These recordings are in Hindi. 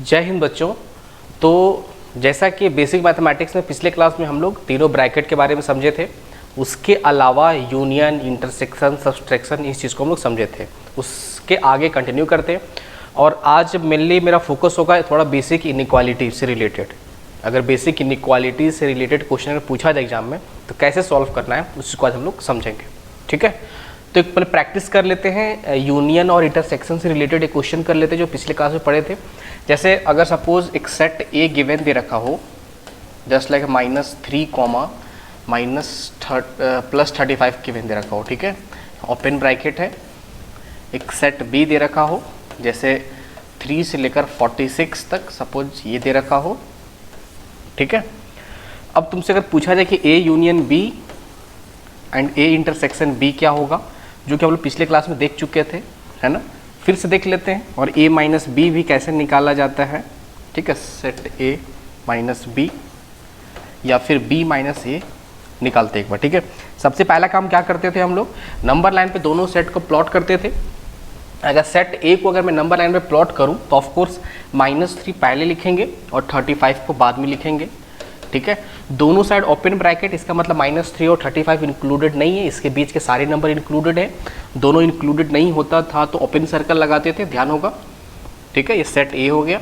जय हिंद बच्चों। तो जैसा कि बेसिक मैथमेटिक्स में पिछले क्लास में हम लोग तीनों ब्रैकेट के बारे में समझे थे, उसके अलावा यूनियन, इंटरसेक्शन, सब्सट्रैक्शन, इस चीज़ को हम लोग समझे थे। उसके आगे कंटिन्यू करते हैं और आज मेनली मेरा फोकस होगा थोड़ा बेसिक इनइक्वालिटी से रिलेटेड। अगर बेसिक इनइक्वालिटी से रिलेटेड क्वेश्चन अगर पूछा जाए एग्जाम में तो कैसे सॉल्व करना है उसको आज हम लोग समझेंगे। ठीक है, तो एक पहले प्रैक्टिस कर लेते हैं। यूनियन और इंटरसेक्शन से रिलेटेड एक क्वेश्चन कर लेते हैं जो पिछले क्लास में पढ़े थे। जैसे अगर सपोज एक सेट ए गिवन दे रखा हो, जस्ट लाइक -3 +35 गिवन दे रखा हो, ठीक है, ओपन ब्रैकेट है। एक सेट बी दे रखा हो, जैसे 3 से लेकर 46 तक सपोज ये दे रखा हो, ठीक है। अब तुमसे अगर पूछा जाए कि A union B and A intersection B क्या होगा, जो कि हम लोग पिछले क्लास में देख चुके थे, है ना, फिर से देख लेते हैं। और a माइनस बी भी कैसे निकाला जाता है, ठीक है, सेट a माइनस बी या फिर b माइनस ए निकालते हैं एक बार। ठीक है, सबसे पहला काम क्या करते थे हम लोग, नंबर लाइन पे दोनों सेट को प्लॉट करते थे। अगर सेट a को अगर मैं नंबर लाइन पे प्लॉट करूं तो ऑफकोर्स -3 पहले लिखेंगे और 35 को बाद में लिखेंगे। ठीक है, दोनों साइड ओपन ब्रैकेट, इसका मतलब -3 और 35 इंक्लूडेड नहीं है, इसके बीच के सारे नंबर इंक्लूडेड है। दोनों इंक्लूडेड नहीं होता था तो ओपन सर्कल लगाते थे, ध्यान होगा। ठीक है, ये सेट ए हो गया।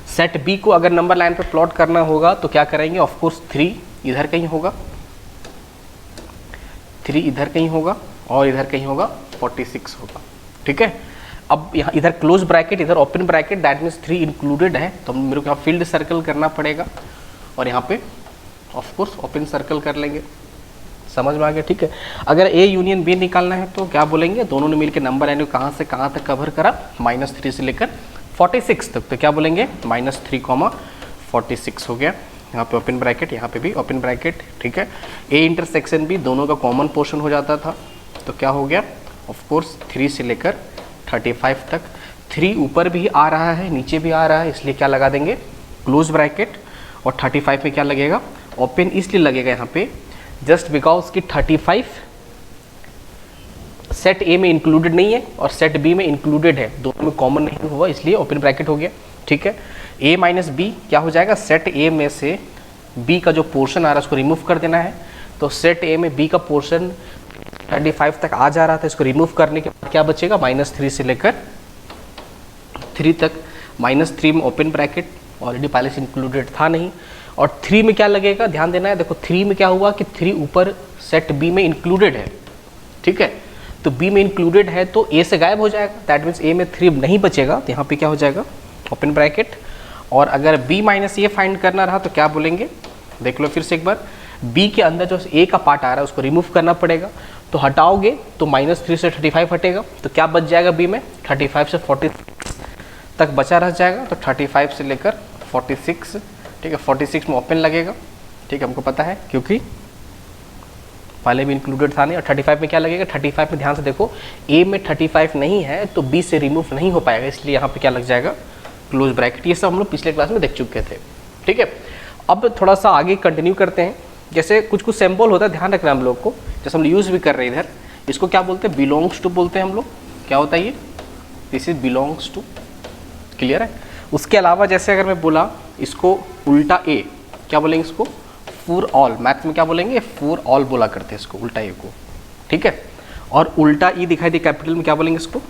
सेट बी को अगर नंबर लाइन पे प्लॉट करना होगा तो क्या करेंगे, ऑफकोर्स 3 इधर कहीं होगा, 3 इधर कहीं होगा और इधर कहीं होगा 46 होगा। ठीक है, अब यहाँ इधर क्लोज ब्रैकेट, इधर open bracket, that means 3 included है, तो मेरे को यहाँ फील्ड सर्कल करना पड़ेगा और यहाँ पे ऑफ कोर्स ओपन सर्कल कर लेंगे। समझ में आ गया। ठीक है, अगर ए यूनियन बी निकालना है तो क्या बोलेंगे, दोनों ने मिलकर नंबर लाइन को कहाँ से कहाँ तक कवर करा, -3 से लेकर 46 तक, तो क्या बोलेंगे -3, 46 हो गया। यहाँ पे ओपन ब्रैकेट, यहाँ पे भी ओपन ब्रैकेट। ठीक है, ए इंटरसेक्शन भी दोनों का कॉमन पोर्शन हो जाता था, तो क्या हो गया, ऑफ कोर्स 3 से लेकर 35 तक। 3 ऊपर भी आ रहा है नीचे भी आ रहा है, इसलिए क्या लगा देंगे, क्लोज ब्रैकेट। और 35 में क्या लगेगा, ओपन इसलिए लगेगा यहाँ पे जस्ट बिकॉज कि 35 सेट ए में इंक्लूडेड नहीं है और सेट बी में इंक्लूडेड है, दोनों में कॉमन नहीं हुआ, इसलिए ओपन ब्रैकेट हो गया। ठीक है, ए माइनस बी क्या हो जाएगा, सेट ए में से बी का जो पोर्शन आ रहा है उसको रिमूव कर देना है। तो सेट ए में बी का पोर्शन 35 तक आ जा रहा था, इसको रिमूव करने के बाद क्या बचेगा, -3 से लेकर 3 तक। -3 में ओपन ब्रैकेट ऑलरेडी पहले से इंक्लूडेड था नहीं, और 3 में क्या लगेगा, ध्यान देना है। देखो 3 में क्या हुआ कि 3 ऊपर सेट बी में इंक्लूडेड है। ठीक है, तो बी में इंक्लूडेड है तो ए से गायब हो जाएगा, दैट मीन्स ए में 3 नहीं बचेगा, तो यहाँ पे क्या हो जाएगा, ओपन ब्रैकेट। और अगर बी माइनस ए फाइंड करना रहा तो क्या बोलेंगे, देख लो फिर से एक बार, बी के अंदर जो ए का पार्ट आ रहा है उसको रिमूव करना पड़ेगा, तो हटाओगे तो -3 से 35 हटेगा, तो क्या बच जाएगा बी में, 35 से 40 तक बचा रह जाएगा, तो 35 से लेकर 46। ठीक है, 46 में ओपन लगेगा, ठीक है, हमको पता है क्योंकि पहले भी इंक्लूडेड था नहीं। और 35 में क्या लगेगा, 35 में ध्यान से देखो, ए में 35 नहीं है तो बी से रिमूव नहीं हो पाएगा, इसलिए यहाँ पे क्या लग जाएगा, क्लोज ब्रैकेट। ये सब हम लोग पिछले क्लास में देख चुके थे। ठीक है, अब थोड़ा सा आगे कंटिन्यू करते हैं। जैसे कुछ सिंबल होता है, ध्यान रखना हम लोग को, जैसे हम यूज़ भी कर रहे हैं इधर, इसको क्या बोलते हैं, बिलोंग्स टू बोलते हैं हम लोग। क्या होता है ये, this is belongs to, clear है। उसके अलावा जैसे अगर मैं बोला इसको उल्टा ए, क्या बोलेंगे इसको, फॉर ऑल, मैथ में क्या बोलेंगे, फॉर ऑल बोला करते हैं इसको, उल्टा ए को। ठीक है, और उल्टा ई दिखाई दे कैपिटल में, क्या बोलेंगे इसको,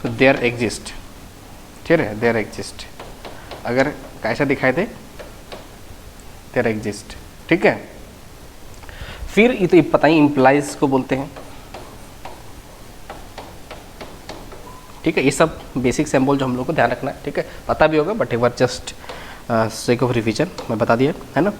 देयर एग्जिस्ट। ठीक है, देयर एग्जिस्ट, अगर कैसा दिखाई दे, देयर एग्जिस्ट। ठीक है, फिर ये तो पता ही इम्प्लाइज को बोलते हैं। ठीक है, ये सब बेसिक सिंबल जो हम लोग को ध्यान रखना है। ठीक है, पता भी होगा बट एक बार जस्ट सेक ऑफ रिवीजन मैं बता दिया, है ना।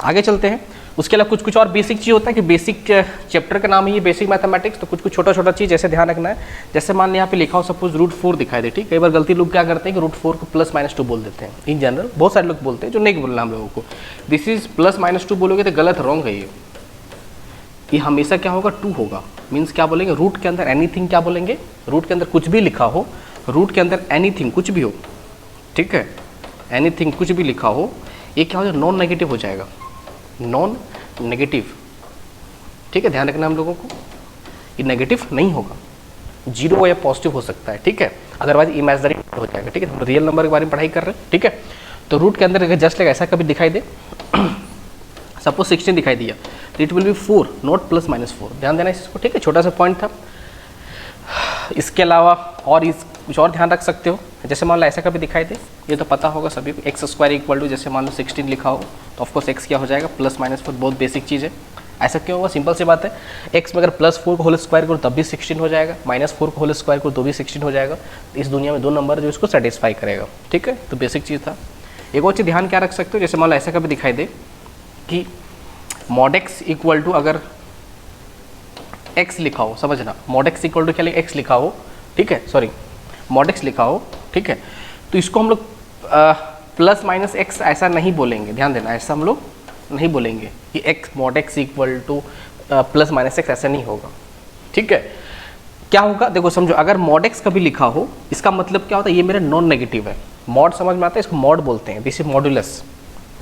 आगे चलते हैं। उसके अलावा कुछ और बेसिक चीज़ होता है कि बेसिक चैप्टर का नाम है ये बेसिक मैथमेटिक्स, तो कुछ छोटा चीज़ जैसे ध्यान रखना है। जैसे मान लिया यहाँ पे लिखा हो सपोज √4 दिखाई दे, ठीक, कई बार गलती लोग क्या करते हैं कि √4 को +-2 बोल देते हैं। इन जनरल बहुत सारे लोग बोलते हैं, जो नहीं बोलना हम लोगों को, दिस इज +-2 बोलोगे तो गलत, रॉन्ग है ये हमेशा क्या होगा, 2 होगा। मीन्स क्या बोलेंगे, रूट के अंदर एनीथिंग, क्या बोलेंगे, रूट के अंदर कुछ भी लिखा हो, रूट के अंदर एनीथिंग कुछ भी हो, ठीक है, एनीथिंग कुछ भी लिखा हो, ये क्या हो जाएगा, नॉन नेगेटिव हो जाएगा, नॉन नेगेटिव। ठीक है, ध्यान रखना हम लोगों को, ये नेगेटिव नहीं होगा, 0 या पॉजिटिव हो सकता है। ठीक है, अदरवाइज इमेजनरी हो जाएगा, ठीक है। हम रियल नंबर के बारे में पढ़ाई कर रहे हैं, ठीक है। तो रूट के अंदर अगर जस्ट लाइक ऐसा कभी दिखाई दे, सपोज 16 दिखाई दिया, तो it will be 4 not plus minus 4, ध्यान देना इसको, ठीक है। छोटा सा पॉइंट था। इसके अलावा और इस कुछ और ध्यान रख सकते हो, जैसे मान लो ऐसा कभी दिखाई दे, ये तो पता होगा सभी को, एक्स स्क्वायर इक्वल टू, जैसे मान लो 16 लिखा हो तो ऑफकोर्स एक्स क्या हो जाएगा प्लस माइनस 4, बहुत बेसिक चीज़ है। ऐसा क्यों होगा, सिंपल सी बात है, एक्स में अगर +4 को होल स्क्वायर करो तब भी 16 हो जाएगा, -4 को होल स्क्वायर करो तो भी 16 हो जाएगा। तो इस दुनिया में 2 नंबर जो इसको सेटिस्फाई करेगा, ठीक है। तो बेसिक चीज़ था। एक और चीज़ ध्यान क्या रख सकते हो, जैसे मान लो ऐसा कभी दिखाई दे कि मॉड एक्स इक्वल टू, अगर एक्स लिखा हो, समझना, मॉड एक्स इक्वल टू क्या लिखा, एक्स लिखा हो, ठीक है, सॉरी मॉड एक्स लिखा हो, ठीक है। तो इसको हम लोग प्लस माइनस एक्स ऐसा नहीं बोलेंगे, ध्यान देना, ऐसा हम लोग नहीं बोलेंगे कि x mod x equal two plus minus x, ऐसा नहीं होगा, ठीक है। क्या होगा देखो समझो, अगर मॉड एक्स कभी लिखा हो, इसका मतलब क्या होता है, ये मेरा नॉन नेगेटिव है। मॉड समझ में आता है, इसको मॉड बोलते हैं, दिस इज मॉडुलस।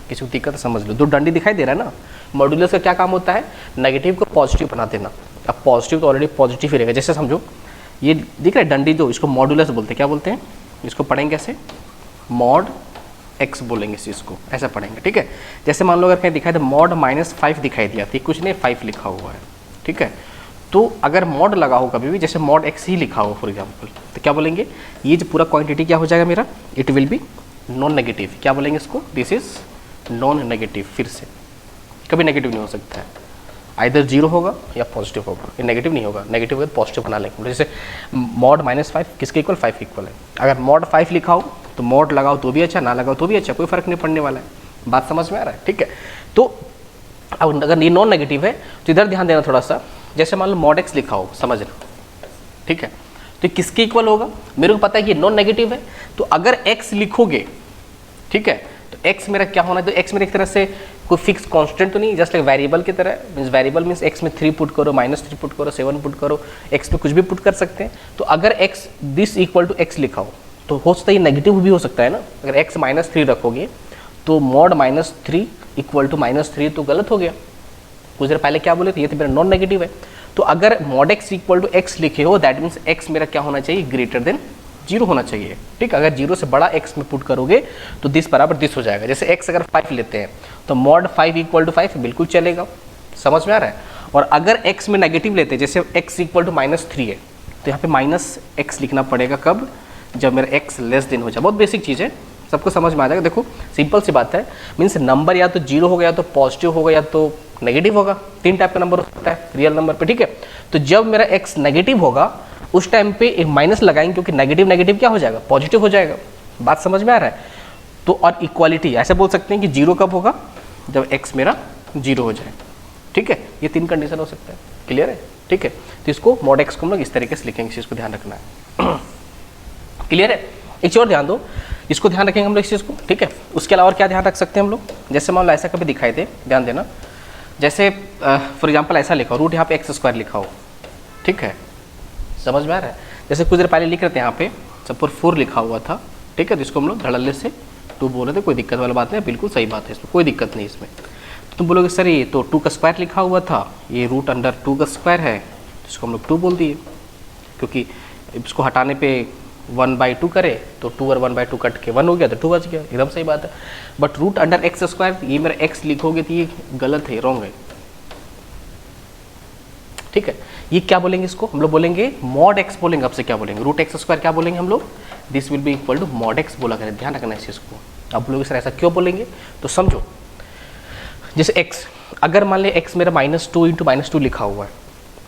किसी को दिक्कत है समझ लो, 2 डंडी दिखाई दे रहा है ना, मॉडुलस का क्या काम होता है, नेगेटिव को पॉजिटिव बना देना। अब पॉजिटिव तो ऑलरेडी पॉजिटिव ही रहेगा, जैसे समझो ये दिख रहा है डंडी, जो इसको मॉडुलस बोलते हैं, क्या बोलते हैं, इसको पढ़ेंगे कैसे, मॉड एक्स बोलेंगे इस चीज़ को, ऐसा पढ़ेंगे, ठीक है। जैसे मान लो अगर कहीं दिखाई दे मॉड -5 दिखाई दिया, तो कुछ नहीं 5 लिखा हुआ है, ठीक है। तो अगर मॉड लगा हो कभी भी, जैसे मॉड एक्स ही लिखा हो फॉर एग्जांपल, तो क्या बोलेंगे, ये जो पूरा क्वांटिटी क्या हो जाएगा मेरा, it will be non negative. क्या बोलेंगे इसको, दिस इज नॉन नेगेटिव। फिर से कभी नेगेटिव नहीं हो सकता है, आइदर 0 होगा या पॉजिटिव होगा, ये नेगेटिव नहीं होगा, नेगेटिव होगा तो पॉजिटिव बना लेंगे। जैसे मॉड -5 किसके इक्वल, 5 इक्वल है। अगर मॉड 5 लिखा हो तो मॉड लगाओ तो भी अच्छा, ना लगाओ तो भी अच्छा, कोई फर्क नहीं पड़ने वाला है। बात समझ में आ रहा है, ठीक है। तो अब अगर ये नॉन नेगेटिव है तो इधर ध्यान देना थोड़ा सा, जैसे मान लो मॉड एक्स लिखा हो, समझना, ठीक है। तो किसके इक्वल होगा, मेरे को पता है कि ये नॉन नेगेटिव है, तो अगर एक्स लिखोगे, ठीक है, तो एक्स मेरा क्या होना है, तो एक्स मेरे एक तरह से कोई फिक्स कांस्टेंट तो नहीं, जस्ट लाइक वेरिएबल की तरह, मींस वेरिएबल मींस एक्स में 3 पुट करो, -3 पुट करो, 7 पुट करो, एक्स में कुछ भी पुट कर सकते हैं। तो अगर x this equal to x लिखा हो तो हो सकता है ये नेगेटिव भी हो सकता है ना। अगर एक्स -3 रखोगे तो मॉड -3 इक्वल टू -3 तो गलत हो गया, कुछ देर पहले क्या बोले थे, ये तो मेरा नॉन नेगेटिव है। तो अगर mod x equal to x लिखे हो, दैट मीन्स एक्स मेरा क्या होना चाहिए, ग्रेटर देन 0 होना चाहिए, ठीक। अगर 0 से बड़ा एक्स में पुट करोगे तो दिस बराबर दिस हो जाएगा। जैसे एक्स अगर 5 लेते हैं तो मॉड 5 इक्वल टू 5 बिल्कुल चलेगा, समझ में आ रहा है। और अगर एक्स में नेगेटिव लेते हैं, जैसे एक्स इक्वल टू -3 है, तो यहाँ पे -x लिखना पड़ेगा, कब, जब मेरा एक्स लेस देन हो जाए। बहुत बेसिक चीज़ है, सबको समझ में आ जाएगा। देखो सिंपल सी बात है, मीन्स नंबर या तो 0 होगा, या तो पॉजिटिव होगा, या तो नेगेटिव होगा। 3 टाइप का नंबर हो सकता है रियल नंबर पे, ठीक है। तो जब मेरा एक्स नेगेटिव होगा उस टाइम पे एक माइनस लगाएंगे, क्योंकि नेगेटिव नेगेटिव क्या हो जाएगा, पॉजिटिव हो जाएगा। बात समझ में आ रहा है। तो और इक्वालिटी ऐसे बोल सकते हैं कि 0 कब होगा, जब एक्स मेरा 0 हो जाए, ठीक है। ये 3 कंडीशन हो सकता है, क्लियर है, ठीक है। तो इसको मॉड एक्स को हम लोग इस तरीके से लिखेंगे, इस चीज़ को ध्यान रखना है, क्लियर है। एक चीज़ और ध्यान दो, इसको ध्यान रखेंगे हम लोग इस चीज़ को, ठीक है। उसके अलावा क्या ध्यान रख सकते हैं हम लोग, जैसे मान लो ऐसा कभी दिखाई दे, ध्यान देना, जैसे फॉर एग्जांपल ऐसा लिखा हो, रूट यहाँ पे x² लिखा हो, ठीक है, समझ में आ रहा है। जैसे कुछ देर पहले लिख रहे थे यहाँ पे सपोज 4 लिखा हुआ था, ठीक है, जिसको हम लोग धड़ल्ले से 2 बोल रहे थे, कोई दिक्कत वाली बात नहीं, बिल्कुल सही बात है, इसमें कोई दिक्कत नहीं। इसमें तो तुम बोलोगे सर ये तो 2 का स्क्वायर लिखा हुआ था, ये रूट अंडर 2 का स्क्वायर है, जिसको हम लोग 2 बोल दिए, क्योंकि इसको हटाने पे 1/2 करे तो 2 और 1/2 कट के 1 हो गया, तो 2 बच गया, एकदम सही बात है। बट रूट अंडर x², ये मेरा x लिखोगे तो ये गलत है, रॉन्ग है, ठीक है। ये क्या बोलेंगे, इसको हम लोग बोलेंगे मॉड x बोलेंगे। आपसे क्या बोलेंगे, रूट x² क्या बोलेंगे हम लोग, this will be equal to mod x बोला करें, ध्यान रखना इस चीज़ को। अब लोग सर ऐसा क्यों बोलेंगे, तो समझो, जैसे x अगर मान ले x मेरा -2 × -2 लिखा हुआ है,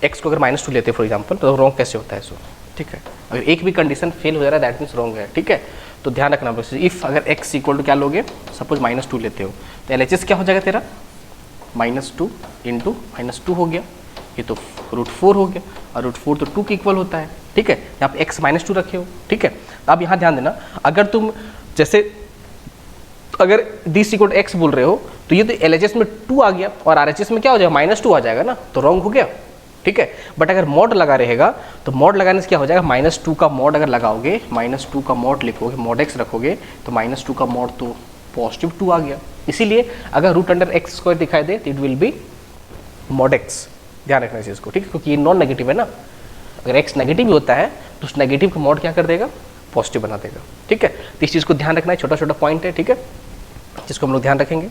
x को अगर -2 लेते फॉर एग्जाम्पल, तो रॉन्ग कैसे होता है इसको, ठीक है। अगर एक भी कंडीशन फेल हो जा रहा है दैट मीन्स रॉन्ग है, ठीक है। तो ध्यान रखना, इफ अगर x इक्वल टू क्या लोगे, सपोज -2 लेते हो, तो LHS क्या हो जाएगा तेरा, -2 × -2 हो गया, ये तो √4 हो गया, और √4 तो 2 के इक्वल होता है, ठीक है। यहाँ पे x -2 रखे हो, ठीक है। अब यहाँ ध्यान देना, अगर तुम जैसे अगर दिस इक्वल टू x बोल रहे हो, तो ये तो LHS में 2 आ गया, और RHS में क्या हो जाएगा, -2 आ जाएगा ना, तो रॉन्ग हो गया, ठीक है। बट अगर मॉड लगा रहेगा तो मॉड लगाने से क्या हो जाएगा, -2 का मॉड अगर लगाओगे, -2 का मॉड लिखोगे, मॉड x रखोगे, तो -2 का मॉड तो पॉजिटिव 2 आ गया। इसीलिए अगर रूट अंडर x² दिखाई दे तो it will be mod x, ध्यान रखना इस चीज़ को, ठीक है, क्योंकि ये नॉन नेगेटिव है ना। अगर x नेगेटिव भी होता है तो उस नेगेटिव का मॉड क्या कर देगा, पॉजिटिव बना देगा। ठीक है, तो इस चीज़ को ध्यान रखना है, छोटा छोटा पॉइंट है। ठीक है, जिसको हम लोग ध्यान रखेंगे।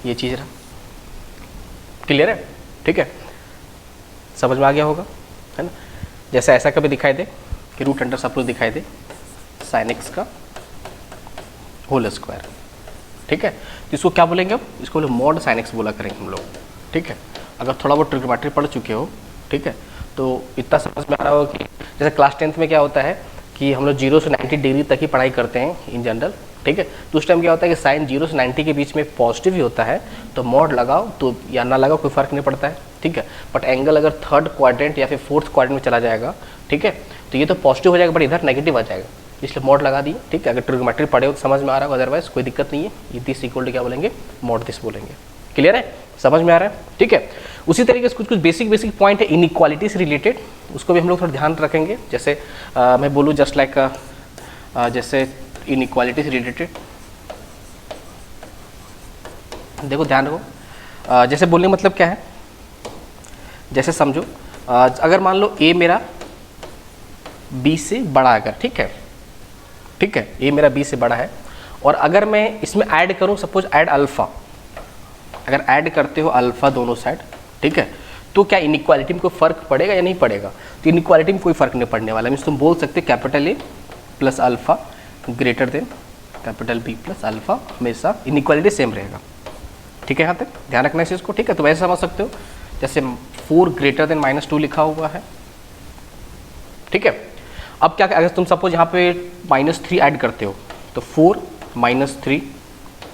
ये चीज़ रहा, क्लियर है? ठीक है, समझ में आ गया होगा, है ना? जैसे ऐसा कभी दिखाई दे कि रूट अंडर सपोज दिखाई दे साइन एक्स का होल स्क्वायर। ठीक है, तो इसको क्या बोलेंगे? अब इसको बोले मॉड साइन एक्स बोला करेंगे हम लोग। ठीक है, अगर थोड़ा बहुत ट्रिग्नोमेट्री पढ़ चुके हो, ठीक है, तो इतना समझ में आ रहा होगा कि जैसे क्लास 10th में क्या होता है कि हम लोग 0 से 90 डिग्री तक ही पढ़ाई करते हैं इन जनरल। ठीक है, तो उस टाइम क्या होता है कि साइन 0 से 90 के बीच में पॉजिटिव ही होता है, तो मॉड लगाओ तो या ना लगाओ कोई फर्क नहीं पड़ता है। ठीक है, बट एंगल अगर थर्ड क्वाड्रेंट या फिर फोर्थ क्वाड्रेंट में चला जाएगा, ठीक है, तो ये तो पॉजिटिव हो जाएगा बट इधर नेगेटिव आ जाएगा, इसलिए मॉड लगा दिए। ठीक है, अगर ट्रिग्नोमेट्री पढ़े हो तो समझ में आ रहा होगा, अदरवाइज कोई दिक्कत नहीं है। ये दिस इक्वल टू क्या बोलेंगे? मॉड दिस बोलेंगे। क्लियर है? समझ में आ रहा है? ठीक है, उसी तरीके से कुछ कुछ बेसिक पॉइंट है इनइक्वालिटी से रिलेटेड, उसको भी हम लोग थोड़ा ध्यान रखेंगे। जैसे मैं बोलूँ जस्ट लाइक जैसे इनइक्वालिटी से रिलेटेड देखो, ध्यान रखो। जैसे बोलने का मतलब क्या है, जैसे समझो अगर मान लो ए मेरा बी से बड़ा अगर, ठीक है, ठीक है, ए मेरा बी से बड़ा है, और अगर मैं इसमें ऐड करूं, सपोज ऐड अल्फा, अगर ऐड करते हो अल्फा दोनों साइड, ठीक है, तो क्या इनइक्वालिटी में कोई फर्क पड़ेगा या नहीं पड़ेगा? तो इनइक्वालिटी में कोई फर्क नहीं पड़ने वाला। मीन्स तुम बोल सकते capital A plus alpha greater than capital B plus alpha, हमेशा इनइक्वालिटी सेम रहेगा। ठीक है, यहाँ तक ध्यान रखना है इस चीज़ को। ठीक है, तो वैसे समझ सकते हो जैसे 4 ग्रेटर देन -2 लिखा हुआ है। ठीक है, अब क्या, अगर तुम सपोज यहाँ पे -3 ऐड करते हो तो 4 -3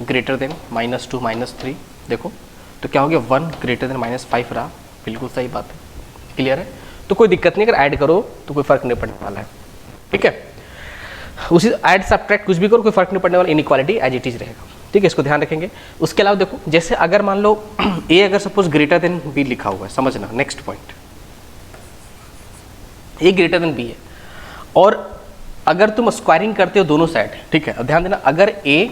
ग्रेटर देन -2 -3, देखो तो क्या हो गया? 1 ग्रेटर देन -5 रहा। बिल्कुल सही बात है, क्लियर है? तो कोई दिक्कत नहीं, अगर ऐड करो तो कोई फर्क नहीं पड़ने वाला है। ठीक है, उसी ऐड सब्ट्रैक्ट कुछ भी करो कोई फर्क नहीं पड़ने वाला, इनइक्वालिटी एज इट इज रहेगा। ठीक है, इसको ध्यान रखेंगे। उसके अलावा देखो, जैसे अगर मान लो ए अगर सपोज ग्रेटर देन बी लिखा हुआ है, समझना नेक्स्ट पॉइंट, ए ग्रेटर देन बी है, और अगर तुम स्क्वायरिंग करते हो दोनों साइड, ठीक है, अब ध्यान देना, अगर ए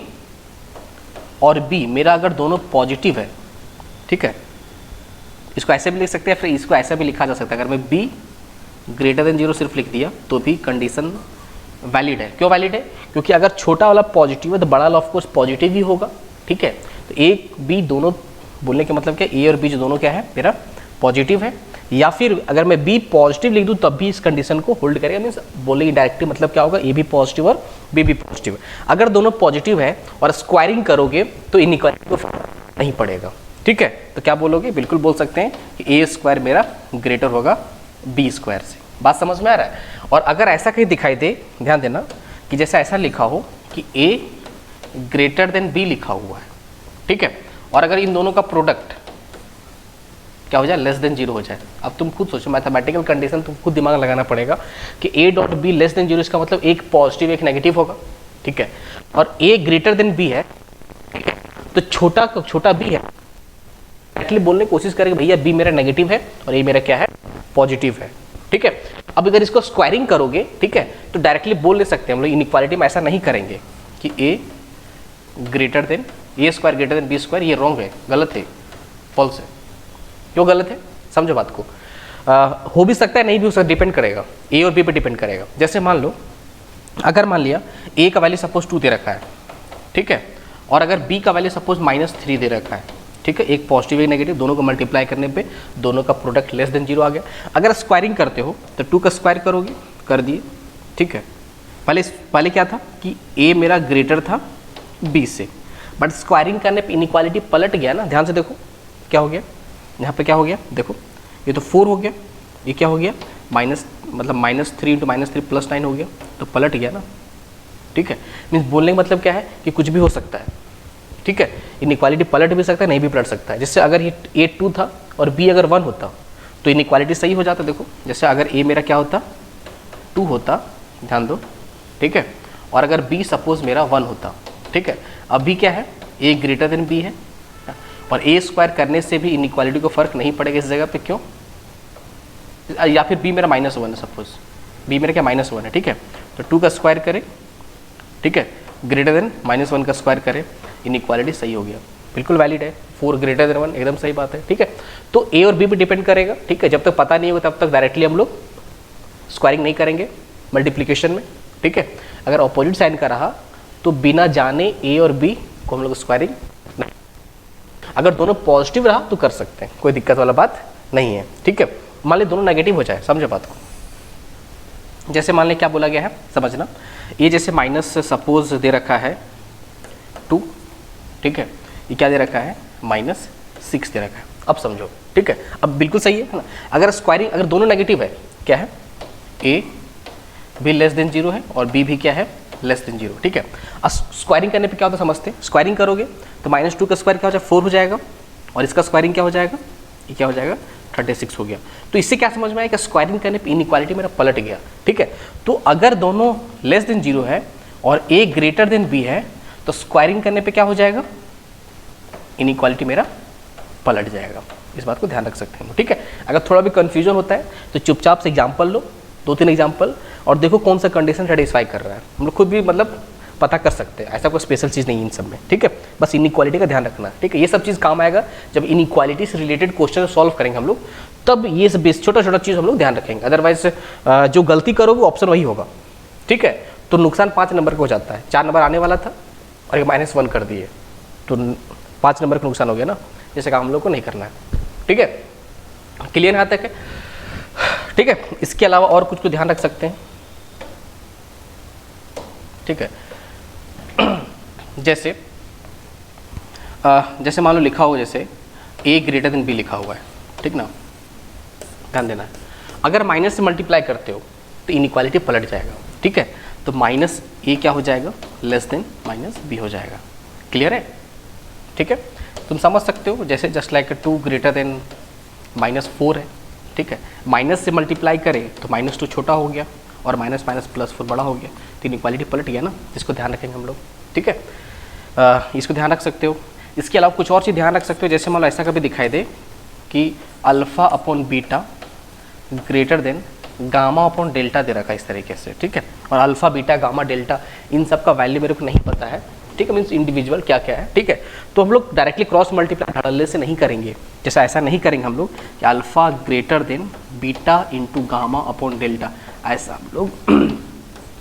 और बी मेरा अगर दोनों पॉजिटिव है, ठीक है, इसको ऐसे भी लिख सकते हैं, फिर इसको ऐसा भी लिखा जा सकता है। अगर मैं बी ग्रेटर देन 0 सिर्फ लिख दिया तो भी कंडीशन वैलिड है। क्यों वैलिड है? क्योंकि अगर छोटा वाला पॉजिटिव है तो बड़ा वाला ऑफ कोर्स पॉजिटिव ही होगा। ठीक है, तो ए बी दोनों बोलने के मतलब क्या, ए और बी जो दोनों क्या है मेरा पॉजिटिव है, या फिर अगर मैं बी पॉजिटिव लिख दूं तब भी इस कंडीशन को होल्ड करेगा। मीन्स बोलेंगे डायरेक्टली मतलब क्या होगा, ए भी पॉजिटिव और बी भी पॉजिटिव है। अगर दोनों पॉजिटिव है और स्क्वायरिंग करोगे तो इनइक्वालिटी को फर्क नहीं पड़ेगा। ठीक है, तो क्या बोलोगे? बिल्कुल बोल सकते हैं कि ए स्क्वायर मेरा ग्रेटर होगा बी स्क्वायर से। बात समझ में आ रहा है? और अगर ऐसा कहीं दिखाई दे, ध्यान देना कि जैसा ऐसा लिखा हो कि ए ग्रेटर देन बी लिखा हुआ है, ठीक है, और अगर इन दोनों का प्रोडक्ट क्या हो जाए, लेस देन 0 हो जाए। अब तुम खुद सोचो, मैथमेटिकल कंडीशन तुम खुद दिमाग लगाना पड़ेगा कि ए डॉट बी लेस देन 0, इसका मतलब एक पॉजिटिव एक नेगेटिव होगा। ठीक है, और ए ग्रेटर देन बी है, ठीक है, तो छोटा बी है, डायरेक्टली बोलने की कोशिश करेंगे भैया बी मेरा नेगेटिव है और ए मेरा क्या है, पॉजिटिव है। ठीक है, अब अगर इसको स्क्वायरिंग करोगे, ठीक है, तो डायरेक्टली बोल नहीं सकते हम लोग, इनइक्वालिटी में ऐसा नहीं करेंगे कि A greater than A square greater than B square, ये रॉन्ग है, गलत है, फॉल्स है। क्यों गलत है? समझो बात को। हो भी सकता है, नहीं भी हो सकता, डिपेंड करेगा, ए और बी पे डिपेंड करेगा। जैसे मान लो, अगर मान लिया ए का वैल्यू सपोज 2 दे रखा है, ठीक है, और अगर बी का वैल्यू सपोज -3 दे रखा है, ठीक है, एक पॉजिटिव एक नेगेटिव, दोनों को मल्टीप्लाई करने पे दोनों का प्रोडक्ट लेस देन 0 आ गया। अगर स्क्वायरिंग करते हो तो 2 का स्क्वायर करोगे, कर दिए। ठीक है, पहले क्या था कि ए मेरा ग्रेटर था बी से, बट स्क्वायरिंग करने पे इनइक्वालिटी पलट गया ना। ध्यान से देखो क्या हो गया, यहाँ पे क्या हो गया, देखो ये तो 4 हो गया, ये क्या हो गया -3 × -3 + 9 हो गया, तो पलट गया ना। ठीक है, मीन्स बोलने का मतलब क्या है कि कुछ भी हो सकता है। ठीक है, इनइक्वालिटी पलट भी सकता है, नहीं भी पलट सकता है। जैसे अगर ये ए 2 था और बी अगर 1 होता तो इनइक्वालिटी सही हो जाता। देखो जैसे अगर ए मेरा क्या होता, 2 होता, ध्यान दो, ठीक है, और अगर बी सपोज मेरा 1 होता, ठीक है, अब भी क्या है, ए ग्रेटर देन बी है, और ए स्क्वायर करने से भी इनइक्वालिटी को फर्क नहीं पड़ेगा इस जगह पे। क्यों? या फिर बी मेरा -1 है, सपोज बी मेरा क्या -1 है, ठीक है, तो 2 का स्क्वायर करें, ठीक है, ग्रेटर देन -1 का स्क्वायर करें, इनइक्वालिटी सही हो गया, बिल्कुल वैलिड है। 4 ग्रेटर देन 1 एकदम सही बात है। ठीक है, तो ए और बी पे डिपेंड करेगा। ठीक है, जब तक पता नहीं होगा तब तक डायरेक्टली हम लोग स्क्वायरिंग नहीं करेंगे। मल्टीप्लिकेशन में, ठीक है। अगर ऑपोजिट साइन का रहा तो बिना जाने ए और बी को हम लोग स्क्वायरिंग नहीं, अगर दोनों पॉजिटिव रहा तो कर सकते हैं, कोई दिक्कत वाला बात नहीं है, ठीक है। मान लीजिए दोनों नेगेटिव हो जाए, समझो बात को। जैसे मान लीजिए क्या बोला गया है समझना, ये जैसे माइनस सपोज दे रखा है 2, ठीक है, ये क्या दे रखा है -6 दे रखा है, अब समझो, ठीक है। अब बिल्कुल सही है ना। अगर स्क्वायरिंग, अगर दोनों नेगेटिव है, क्या है, ए भी लेस देन 0 है और बी भी क्या है, लेस देन 0, ठीक है। अब स्क्वायरिंग करने पे क्या होता है समझते हैं, स्क्वायरिंग करोगे तो -2 का स्क्वायर क्या हो जाएगा, 4 हो जाएगा, और इसका स्क्वायरिंग क्या हो जाएगा, ये क्या हो जाएगा, 36 हो गया। तो इससे क्या समझ में आया कि स्क्वायरिंग करने पे इनइक्वालिटी मेरा पलट गया, ठीक है। तो अगर दोनों लेस देन 0 है और ए ग्रेटर देन बी है तो स्क्वायरिंग करने पे क्या हो जाएगा, इनइक्वालिटी मेरा पलट जाएगा। इस बात को ध्यान रख सकते हैं, ठीक है। अगर थोड़ा भी कंफ्यूजन होता है तो चुपचाप से एग्जांपल लो, 2-3 एग्जांपल, और देखो कौन सा कंडीशन सेटिस्फाई कर रहा है। हम लोग खुद भी मतलब पता कर सकते हैं, ऐसा कोई स्पेशल चीज़ नहीं है इन सब में, ठीक है। बस इनइक्वालिटी का ध्यान रखना, ठीक है। ये सब चीज़ काम आएगा जब इनइक्वालिटी से रिलेटेड क्वेश्चन सॉल्व करेंगे हम लोग, तब ये सब छोटा छोटा चीज़ हम लोग ध्यान रखेंगे। अदरवाइज जो गलती करोगे ऑप्शन वही होगा, ठीक है। तो नुकसान 5 नंबर का हो जाता है, 4 नंबर आने वाला था और -1 कर दिए तो 5 नंबर का नुकसान हो गया ना। जैसे काम हम लोग को नहीं करना है, ठीक है। क्लियर यहाँ तक है, ठीक है। इसके अलावा और कुछ ध्यान रख सकते हैं, ठीक है। जैसे जैसे मान लो लिखा हो, जैसे a ग्रेटर देन b लिखा हुआ है, ठीक ना, ध्यान देना है। अगर माइनस से मल्टीप्लाई करते हो तो इनइक्वालिटी पलट जाएगा, ठीक है। तो -a क्या हो जाएगा, लेस देन -b हो जाएगा। क्लियर है, ठीक है। तुम समझ सकते हो, जैसे जस्ट लाइक 2 ग्रेटर देन -4 है, ठीक है। माइनस से मल्टीप्लाई करें तो -2 छोटा हो गया और +4 बड़ा हो गया, तो इनइक्वालिटी पलट गया ना। इसको ध्यान रखेंगे हम लोग, ठीक है। इसको ध्यान रख सकते हो। इसके अलावा कुछ और चीज़ ध्यान रख सकते हो, जैसे मान लो ऐसा कभी दिखाई दे कि alpha upon beta greater than gamma upon delta दे रखा है इस तरीके से, ठीक है। और अल्फ़ा बीटा गामा डेल्टा इन सब का वैल्यू मेरे को नहीं पता है, ठीक है, मीन्स इंडिविजुअल क्या क्या है, ठीक है। तो हम लोग डायरेक्टली क्रॉस मल्टीप्लाई धड़ल्ले से नहीं करेंगे, जैसा ऐसा नहीं करेंगे हम लोग कि alpha greater than beta into gamma upon delta, ऐसा हम लोग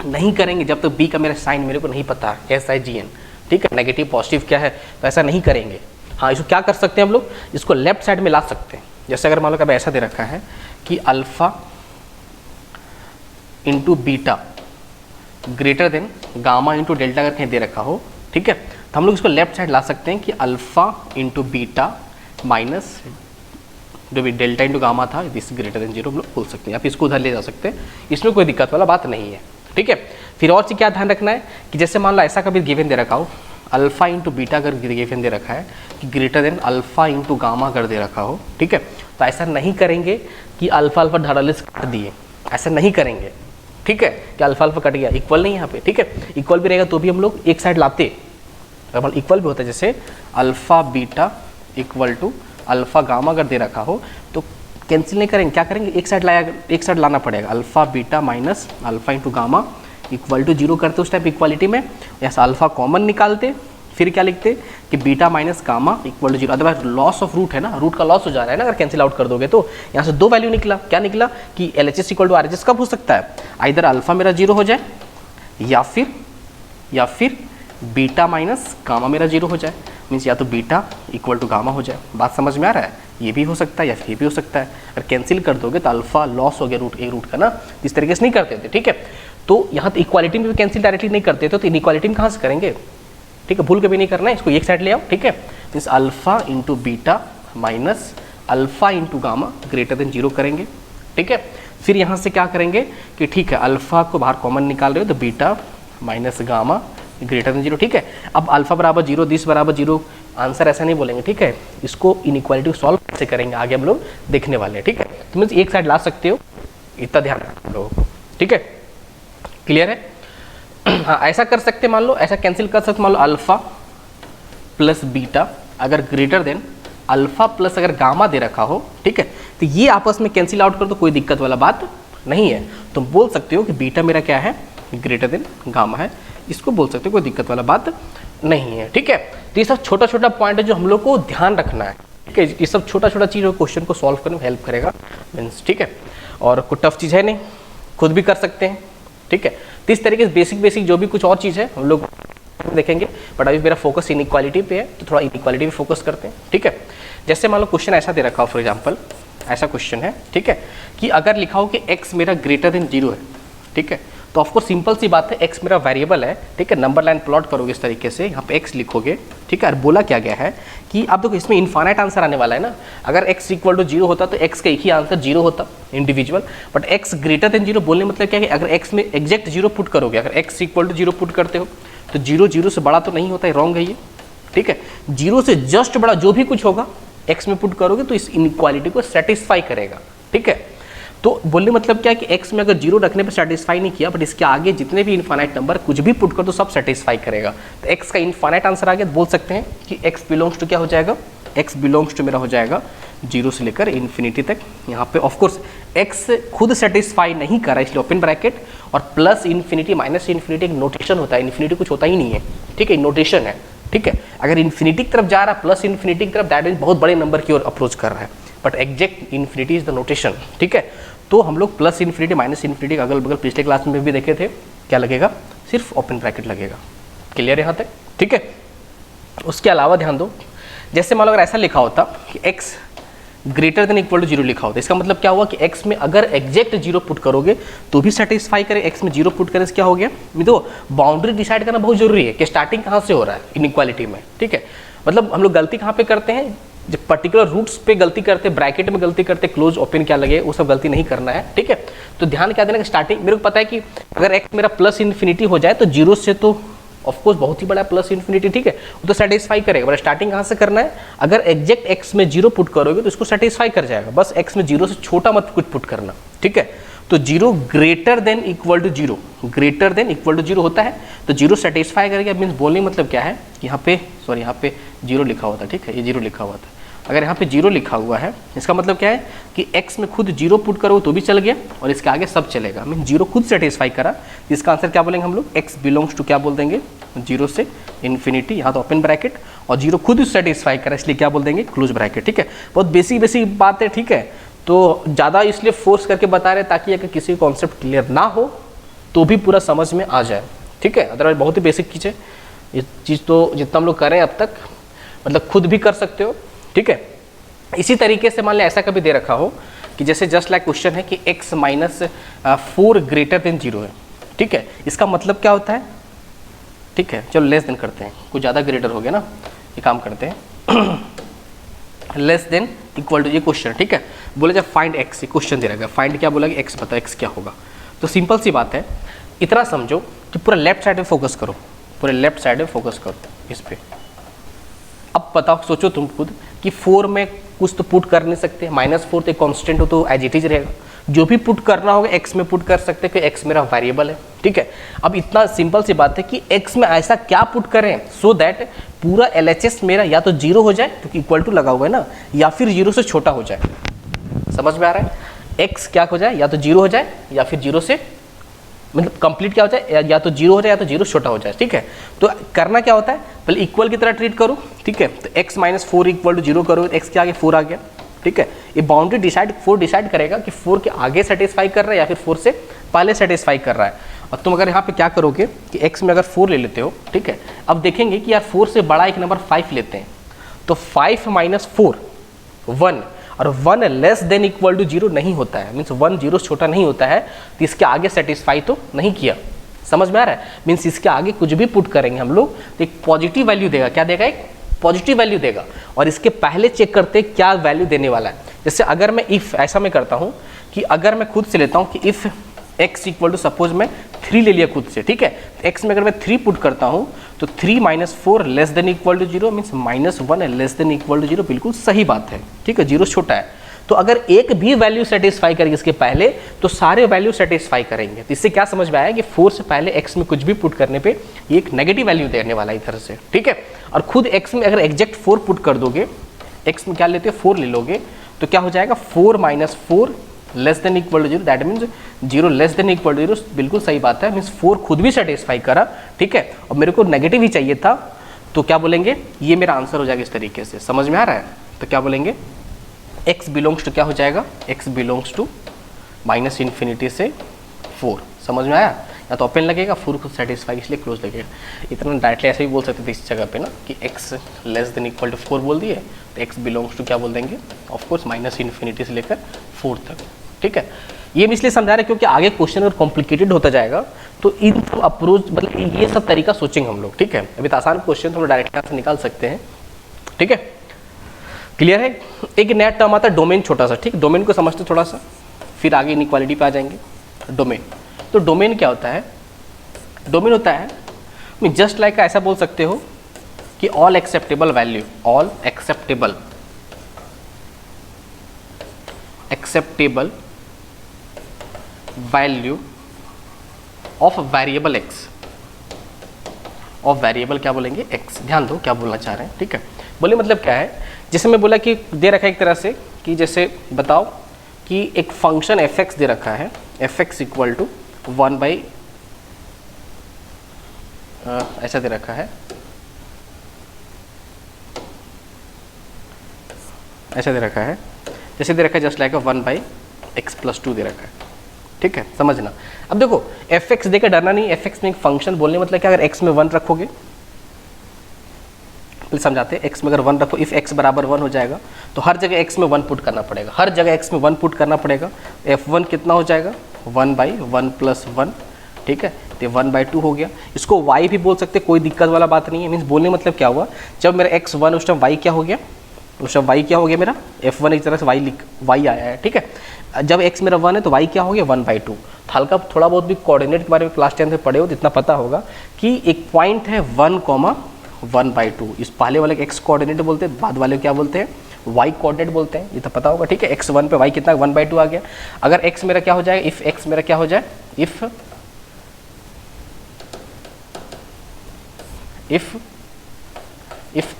नहीं करेंगे जब तक बी का मेरा साइन मेरे को नहीं पता है, SIGN, ठीक है। नेगेटिव पॉजिटिव क्या है, तो ऐसा नहीं करेंगे। हाँ, इसको क्या कर सकते हैं हम लोग, इसको लेफ्ट साइड में ला सकते हैं। जैसे अगर मान लो कभी ऐसा दे रखा है कि alpha into beta greater than gamma into delta अगर कहीं दे रखा हो, ठीक है, तो हम लोग इसको लेफ्ट साइड ला सकते हैं कि अल्फ़ा इंटू बीटा माइनस जो भी डेल्टा इंटू गामा था, दिस ग्रेटर देन 0 हम लोग बोल सकते हैं। आप इसको उधर ले जा सकते हैं, इसमें कोई दिक्कत वाला बात नहीं है, ठीक है। फिर और चीज़ क्या ध्यान रखना है कि जैसे मान लो ऐसा कभी गिवन दे रखा हो, अल्फ़ा इंटू बीटा अगर गिवन दे रखा है कि greater than alpha into gamma अगर दे रखा हो, ठीक है, तो ऐसा नहीं करेंगे कि अल्फ़ा अल्फ़ा धड़ल्ले से काट दिए, ऐसा नहीं करेंगे, ठीक है, कि अल्फ़ा अल्फ़ा कट गया, इक्वल नहीं यहाँ पे, ठीक है। इक्वल भी रहेगा तो भी हम लोग एक साइड लाते, अगर इक्वल भी होता है, जैसे alpha beta equal to alpha gamma अगर दे रखा हो तो कैंसिल नहीं करेंगे, क्या करेंगे, एक साइड लाना पड़ेगा। Alpha beta minus alpha into gamma equal to 0 करते उस टाइप इक्वालिटी में, ऐसा अल्फ़ा कॉमन निकालते, फिर क्या लिखते कि beta minus gamma equal to 0। Otherwise loss of root है ना, रूट का लॉस हो जा रहा है ना अगर कैंसिल आउट कर दोगे तो। यहाँ से 2 वैल्यू निकला, क्या निकला कि LHS इक्वल टू RHS कब हो सकता है, आइदर अल्फ़ा मेरा 0 हो जाए या फिर बीटा माइनस गामा मेरा 0 हो जाए, मीन्स या तो बीटा इक्वल टू गामा हो जाए। बात समझ में आ रहा है, ये भी हो सकता है या फिर ये भी हो सकता है। अगर कैंसिल कर दोगे तो अल्फ़ा लॉस हो गया रूट का ना, इस तरीके से नहीं करते थे, ठीक है। तो यहाँ तो इक्वालिटी में भी कैंसिल डायरेक्टली नहीं करते थे, तो इनइक्वालिटी में कहाँ से करेंगे, ठीक है, भूल के भी नहीं करना है, इसको एक साइड ले आओ, ठीक है। Means alpha into beta minus alpha into gamma greater than 0 करेंगे, ठीक है। फिर यहाँ से क्या करेंगे कि ठीक है, अल्फ़ा को बाहर कॉमन निकाल रहे हो तो beta minus gamma greater than 0, ठीक है। अब अल्फ़ा बराबर 0, दिस बराबर 0, आंसर ऐसा नहीं बोलेंगे, ठीक है। इसको इनइक्वालिटी को सॉल्व कैसे करेंगे आगे हम लोग देखने वाले हैं, ठीक है। तो मीन्स एक साइड ला सकते हो, इतना ध्यान रखना लोगों को, ठीक है। क्लियर है। हाँ, ऐसा कर सकते, मान लो ऐसा कैंसिल कर सकते, मान लो अल्फ़ा प्लस बीटा अगर ग्रेटर देन अल्फ़ा प्लस अगर गामा दे रखा हो, ठीक है, तो ये आपस में कैंसिल आउट कर तो कोई दिक्कत वाला बात नहीं है। तुम बोल सकते हो कि बीटा मेरा क्या है, ग्रेटर देन गामा है, इसको बोल सकते हो, कोई दिक्कत वाला बात नहीं है, ठीक है। तो ये सब छोटा छोटा पॉइंट है जो हम लोग को ध्यान रखना है, ठीक है। ये सब छोटा छोटा चीज़ क्वेश्चन को सॉल्व करने में हेल्प करेगा मीन्स, ठीक है। और कोई टफ चीज़ है नहीं, खुद भी कर सकते हैं, ठीक है। तो इस तरीके से बेसिक बेसिक जो भी कुछ और चीज़ है हम लोग देखेंगे, बट अभी मेरा फोकस इनइक्वालिटी पे है तो थोड़ा इनइक्वालिटी पे फोकस करते हैं, ठीक है। जैसे मान लो क्वेश्चन ऐसा दे रखा हो, फॉर एग्जांपल ऐसा क्वेश्चन है, ठीक है, कि अगर लिखा हो कि x मेरा ग्रेटर देन 0 है, ठीक है, तो ऑफकोर्स सिंपल सी बात है, x मेरा वेरिएबल है, ठीक है, नंबर लाइन प्लॉट करोगे इस तरीके से, यहाँ पे x लिखोगे, ठीक है। और बोला क्या गया है कि आप देखो इसमें इनफाइनाइट आंसर आने वाला है ना, अगर x इक्वल टू 0 होता तो x का एक ही आंसर 0 होता individual, but x greater then 0 बोलने मतलब क्या है कि अगर x में एग्जैक्ट 0 पुट करोगे, अगर x इक्वल टू 0 पुट करते हो तो 0 0 से बड़ा तो नहीं होता है, रॉन्ग है ये, ठीक है। 0 से जस्ट बड़ा जो भी कुछ होगा x में पुट करोगे तो इस इनइक्वालिटी को सेटिस्फाई करेगा, ठीक है। तो बोलने मतलब क्या है कि x में अगर 0 रखने पे सेटिस्फाई नहीं किया, बट इसके आगे जितने भी इनफाइनाइट नंबर कुछ भी पुट कर तो सब सेटिस्फाई करेगा। तो x का इनफाइनाइट आंसर आ गया, बोल सकते हैं कि x बिलोंग्स टू क्या हो जाएगा, x बिलोंग्स टू मेरा हो जाएगा 0 से लेकर इन्फिनिटी तक। यहाँ पे ऑफकोर्स x खुद सेटिस्फाई नहीं कर रहा है, इसलिए ओपन ब्रैकेट और प्लस इन्फिनिटी माइनस इन्फिनिटी एक नोटेशन होता है, इन्फिनिटी कुछ होता ही नहीं है, ठीक है, नोटेशन है, ठीक है। अगर इन्फिनिटी की तरफ जा रहा है, प्लस इन्फिनिटी की तरफ, दैट मीन्स बहुत बड़े नंबर की ओर अप्रोच कर रहा है, but exact infinity is the notation, ठीक है। तो हम लोग प्लस इन्फिनिटी माइनस इन्फिनिटी अगल बगल पिछले क्लास में भी देखे थे, क्या लगेगा, सिर्फ ओपन ब्रैकेट लगेगा। क्लियर यहाँ तक, ठीक है। उसके अलावा ध्यान दो, जैसे मान लो अगर ऐसा लिखा होता कि x greater than equal to 0 लिखा होता, इसका मतलब क्या हुआ कि x में अगर एग्जैक्ट 0 पुट करोगे तो भी सेटिस्फाई करे, x में 0 पुट करें क्या हो गया। तो बाउंड्री डिसाइड करना बहुत जरूरी है कि स्टार्टिंग कहाँ से हो रहा है इनइक्वालिटी में, ठीक है। मतलब हम लोग गलती कहाँ पे करते हैं, जब पर्टिकुलर रूट्स पे गलती करते, ब्रैकेट में गलती करते, क्लोज ओपन क्या लगे, वो सब गलती नहीं करना है, ठीक है। तो ध्यान क्या देना कि स्टार्टिंग मेरे को पता है कि अगर x मेरा प्लस इन्फिनिटी हो जाए तो 0 से तो ऑफकोर्स बहुत ही बड़ा प्लस इन्फिनिटी, ठीक है, वो तो सेटिस्फाई करेगा, बट स्टार्टिंग कहाँ से करना है, अगर एग्जैक्ट x में 0 पुट करोगे तो इसको सेटिस्फाई कर जाएगा, बस x में 0 से छोटा मत कुछ पुट करना, ठीक है। तो 0 greater than equal to 0, greater than equal to 0 होता है तो 0 सेटिस्फाई करेगा, मीन्स बोलने मतलब क्या है, यहाँ पे सॉरी यहाँ पे 0 लिखा हुआ था, ठीक है, ये 0 लिखा हुआ था, अगर यहाँ पे 0 लिखा हुआ है इसका मतलब क्या है कि x में खुद 0 पुट करो तो भी चल गया और इसके आगे सब चलेगा, मीन 0 खुद सेटिस्फाई करा, इसका आंसर क्या बोलेंगे हम लोग, x बिलोंग्स टू क्या बोल देंगे, 0 से इन्फिनिटी, यहाँ तो ओपन ब्रैकेट, और 0 खुद सेटिस्फाई करा इसलिए क्या बोल देंगे, क्लोज ब्रैकेट, ठीक है। बहुत बेसिक बेसिक बात है, ठीक है। तो ज़्यादा इसलिए फोर्स करके बता रहे ताकि अगर किसी को कॉन्सेप्ट क्लियर ना हो तो भी पूरा समझ में आ जाए, ठीक है। अदरवाइज बहुत ही बेसिक चीज़ है, ये चीज़ तो जितना हम लोग करें अब तक मतलब खुद भी कर सकते हो, ठीक है। इसी तरीके से मान लें ऐसा कभी दे रखा हो कि जैसे जस्ट लाइक क्वेश्चन है कि x माइनस 4 ग्रेटर देन 0 है, ठीक है, इसका मतलब क्या होता है, ठीक है, चलो लेस देन करते हैं, कुछ ज़्यादा ग्रेटर हो गया ना, ये काम करते हैं लेस देन इक्वल टू, ये क्वेश्चन, ठीक है, बोले जब फाइंड x, ये क्वेश्चन दे रखा है, फाइंड क्या बोला कि x पता x क्या होगा, तो सिंपल सी बात है, इतना समझो कि पूरा लेफ्ट साइड में फोकस करो, पूरे लेफ्ट साइड में फोकस करो इस पर। अब बताओ, सोचो तुम खुद कि 4 में कुछ तो पुट कर नहीं सकते, -4 तो कांस्टेंट हो तो एज इट इज रहेगा, जो भी पुट करना होगा x में पुट कर सकते हैं, x मेरा वेरिएबल है, ठीक है। अब इतना सिंपल सी बात है कि x में ऐसा क्या पुट करें सो दैट पूरा LHS मेरा या तो 0 हो जाए क्योंकि इक्वल टू लगा हुआ है ना, या फिर 0 से छोटा हो जाए, समझ में आ रहा है, x क्या हो जाए, या तो 0 हो जाए या फिर 0 से मतलब कंप्लीट क्या हो जाए, या तो 0 हो जाए या तो 0 छोटा हो जाए, ठीक है। तो करना क्या होता है, पहले इक्वल की तरह ट्रीट करो, ठीक है, तो x माइनस 4 इक्वल टू 0 करो, x के आगे 4 आ गया, ठीक है। ये बाउंड्री 4 डिसाइड करेगा कि 4 के आगे सेटिस्फाई कर रहा है या फिर 4 से पहले सेटिस्फाई कर रहा है। और तुम अगर यहाँ पे क्या करोगे कि x में अगर 4 ले लेते हो, ठीक है, अब देखेंगे कि यार 4 से बड़ा एक नंबर 5 लेते हैं, तो 5 माइनस 4 1, और 1 लेस देन इक्वल टू 0 नहीं होता है, मीन्स 1 0 छोटा नहीं होता है, तो इसके आगे सेटिस्फाई तो नहीं किया, समझ में आ रहा है, मीन्स इसके आगे कुछ भी पुट करेंगे हम लोग तो एक पॉजिटिव वैल्यू देगा, क्या देगा, एक पॉजिटिव वैल्यू देगा, और इसके पहले चेक करते हैं क्या वैल्यू देने वाला है। जैसे अगर मैं इफ ऐसा मैं करता हूँ कि अगर मैं खुद से लेता हूँ कि if x equal to suppose मैं 3 ले लिया खुद से, ठीक है, x में अगर मैं 3 पुट करता हूँ तो 3 minus 4 less than equal to 0 means -1 less than equal to 0, बिल्कुल सही बात है, ठीक है, 0 छोटा है, तो अगर एक भी वैल्यू सेटिस्फाई करेगी इसके पहले तो सारे वैल्यू सेटिस्फाई करेंगे। तो इससे क्या समझ में आया कि 4 से पहले x में कुछ भी पुट करने पे ये एक नेगेटिव वैल्यू देने वाला है इधर से, ठीक है। और खुद x में अगर एग्जैक्ट 4 पुट कर दोगे, x में क्या लेते हो 4 ले लोगे, तो क्या हो जाएगा 4 minus 4 less than equal to 0, that means 0 less than equal to 0, बिल्कुल सही बात है, मीन्स 4 खुद भी सेटिस्फाई करा, ठीक है, और मेरे को नेगेटिव ही चाहिए था, तो क्या बोलेंगे, ये मेरा आंसर हो जाएगा इस तरीके से, समझ में आ रहा है। तो क्या बोलेंगे, x बिलोंग्स टू क्या हो जाएगा, x बिलोंग्स टू -∞ से 4, समझ में आया, या तो ओपन लगेगा फुल को सेटिस्फाई, इसलिए क्लोज लगेगा। इतना डायरेक्टली ऐसे भी बोल सकते थे इस जगह पे ना कि x less than equal to 4 बोल दिए तो x बिलोंग्स टू क्या बोल देंगे, ऑफकोर्स माइनस इन्फिनिटी से लेकर 4 तक। ठीक है, ये हम इसलिए समझा रहे हैं क्योंकि आगे क्वेश्चन अगर कॉम्प्लिकेटेड होता जाएगा तो इन सब अप्रोच मतलब ये सब तरीका सोचेंगे हम लोग। ठीक है, अभी तो आसान क्वेश्चन तो हम डायरेक्ट यहाँ से निकाल सकते हैं। ठीक है, क्लियर है। एक नया टर्म आता है डोमेन, छोटा सा। ठीक, डोमेन को समझते थोड़ा सा, फिर आगे इनइक्वालिटी पे आ जाएंगे। डोमेन, तो डोमेन क्या होता है? डोमेन होता है जस्ट लाइक ऐसा बोल सकते हो कि all acceptable value, all acceptable value of variable x, of variable क्या बोलेंगे, एक्स। ध्यान दो क्या बोलना चाह रहे हैं। ठीक है, बोले मतलब क्या है, जैसे मैं बोला कि दे रखा है एक तरह से कि जैसे बताओ कि एक फंक्शन एफ एक्स दे रखा है, f x equal to 1 by ऐसा दे रखा है, ऐसा दे रखा है, जैसे दे रखा है just like 1 by x plus 2 दे रखा है। ठीक है, समझना। अब देखो एफ एक्स देकर डरना नहीं, एफ एक्स में एक फंक्शन बोलने मतलब क्या, अगर एक्स में 1 रखोगे, समझाते हैं, एक्स में अगर 1 रखो, इफ एक्स बराबर 1 हो जाएगा तो हर जगह एक्स में 1 पुट करना पड़ेगा, हर जगह एक्स में 1 पुट करना पड़ेगा। f1 कितना हो जाएगा, 1 बाई 1 प्लस 1। ठीक है, तो 1 बाई 2 हो गया। इसको y भी बोल सकते, कोई दिक्कत वाला बात नहीं है। मीन्स बोलने मतलब क्या हुआ, जब मेरा x1 उस टाइम y क्या हो गया, उस टाइम y क्या हो गया मेरा, f1 एक तरह से y आया है। ठीक है, जब x मेरा 1 है तो y क्या हो गया, 1 बाई 2। हल्का थोड़ा बहुत भी कोऑर्डिनेट के बारे में क्लास 10 में पढ़े हो तो इतना पता होगा कि एक पॉइंट है 1 बाई 2, इस पहले वाले x कोऑर्डिनेट बोलते हैं, बाद वाले क्या बोलते हैं, y कोऑर्डिनेट बोलते हैं, ये तो पता होगा। ठीक है, x1 पे y कितना 1 बाई 2 आ गया। अगर x मेरा क्या हो जाएगा, इफ x मेरा क्या हो जाए, इफ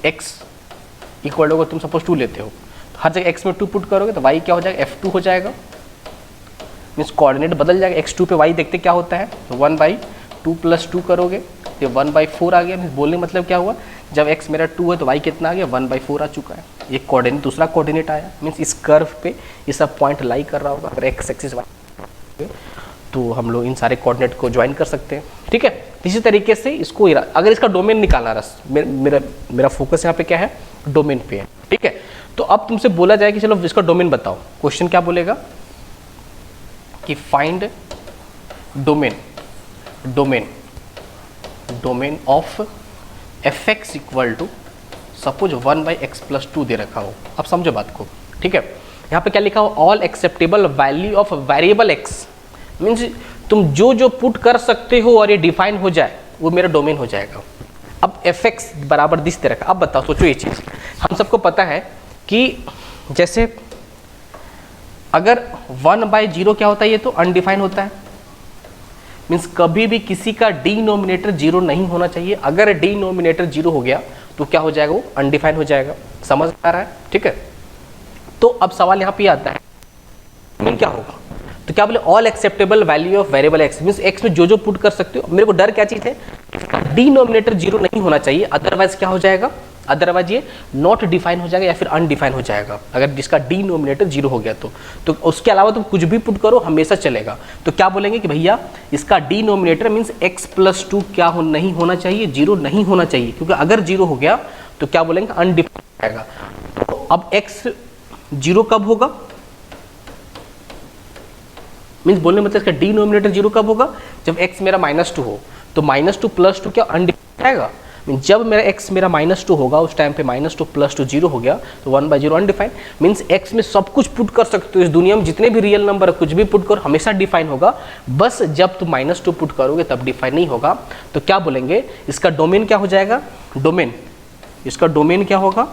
x इक्वल होगा, तुम सपोज 2 लेते हो, तो हर जगह x में 2 पुट करोगे तो y क्या हो जाएगा, f2 हो जाएगा। मीन्स कोऑर्डिनेट बदल जाएगा, x2 पे y देखते क्या होता है, तो 1 बाई 2 प्लस 2 करोगे तो 1 बाई 4 आ गया। मीन्स बोलने मतलब क्या हुआ, जब x मेरा 2 है तो y कितना आ गया, 1 बाई 4 आ चुका है। ये कोऑर्डिनेट, दूसरा कोऑर्डिनेट आया। मीन्स इस कर्व पे ये सब पॉइंट लाई कर रहा होगा। अगर x एक्सिस y तो हम लोग इन सारे कोऑर्डिनेट को ज्वाइन कर सकते हैं। ठीक है, इसी तरीके से इसको, अगर इसका डोमेन निकालना रस, मेरा फोकस यहाँ पे क्या है, डोमेन पे है। ठीक है, तो अब तुमसे बोला जाए कि चलो इसका डोमेन बताओ। क्वेश्चन क्या बोलेगा कि find domain of f x equal to suppose 1 by x plus 2 दे रखा हो। अब समझो बात को। ठीक है, यहाँ पे क्या लिखा हो, all acceptable value of variable x. Means तुम जो पुट कर सकते हो और ये डिफाइन हो जाए वो मेरा डोमेन हो जाएगा। अब एफ एक्स बराबर दिस दे रखा। अब बताओ, सोचो ये चीज़, हम सबको पता है कि जैसे अगर 1 बाई 0 क्या होता है, ये तो अनडिफाइन होता है। मीन्स कभी भी किसी का डिनोमिनेटर 0 नहीं होना चाहिए। अगर डिनोमिनेटर 0 हो गया तो क्या हो जाएगा, वो अनडिफाइन हो जाएगा। समझ आ रहा है? ठीक है, तो अब सवाल यहाँ पे आता है डोमेन क्या होगा, तो क्या बोले, all acceptable value of variable x. Means x में जो पुट कर सकते हो। मेरे को डर क्या चीज़ है, डिनोमिनेटर 0 नहीं होना चाहिए, अदरवाइज क्या हो जाएगा, अदरवाइज ये नॉट डिफाइन हो जाएगा या फिर अनडिफाइन हो जाएगा। अगर जिसका डिनोमिनेटर 0 हो गया तो उसके अलावा तुम कुछ भी पुट करो हमेशा चलेगा। तो क्या बोलेंगे कि भैया इसका डिनोमिनेटर मीन्स x प्लस 2 क्या नहीं होना चाहिए, 0 नहीं होना चाहिए। क्योंकि अगर 0 हो गया तो क्या बोलेंगे, अनडिफाइन हो जाएगा। तो अब x 0 कब होगा, मीन्स बोलने मतलब इसका डिनोमिनेटर 0 कब होगा, जब x मेरा -2 हो। तो -2 प्लस 2 क्या अनडिफाइन आएगा। जब मेरा x मेरा -2 होगा उस टाइम पे -2 प्लस 2 0 हो गया तो 1 बाई 0 अनडिफाइन। मीन्स x में सब कुछ पुट कर सकते हो, इस दुनिया में जितने भी रियल नंबर कुछ भी पुट करो हमेशा डिफाइन होगा। बस जब तुम -2 पुट करोगे तब डिफाइन नहीं होगा। तो क्या बोलेंगे, इसका डोमेन क्या हो जाएगा, डोमेन, इसका डोमेन क्या होगा,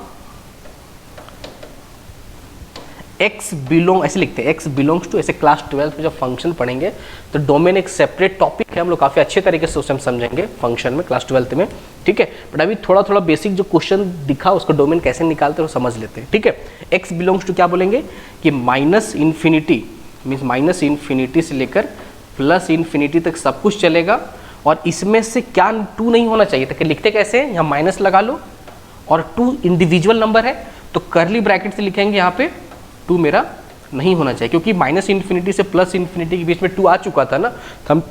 x बिलोंग, ऐसे लिखते हैं x बिलोंग्स टू। ऐसे क्लास 12 में जब फंक्शन पढ़ेंगे तो डोमेन एक सेपरेट टॉपिक है, हम लोग काफ़ी अच्छे तरीके से उसे हम समझेंगे फंक्शन में क्लास 12 में। ठीक है, बट अभी थोड़ा बेसिक जो क्वेश्चन दिखा उसको डोमेन कैसे निकालते हैं वो समझ लेते हैं। ठीक है, x बिलोंग्स टू क्या बोलेंगे कि minus infinity, means minus infinity से लेकर प्लस इन्फिनिटी तक सब कुछ चलेगा। और इसमें से क्या 2 नहीं होना चाहिए। तो लिखते कैसे हैं, यहाँ माइनस लगा लो और 2 इंडिविजुअल नंबर है तो करली ब्रैकेट से लिखेंगे यहाँ पे 2 मेरा नहीं होना चाहिए, क्योंकि माइनस इन्फिनिटी से प्लस इन्फिनिटी के बीच में 2 आ चुका था ना। तो हम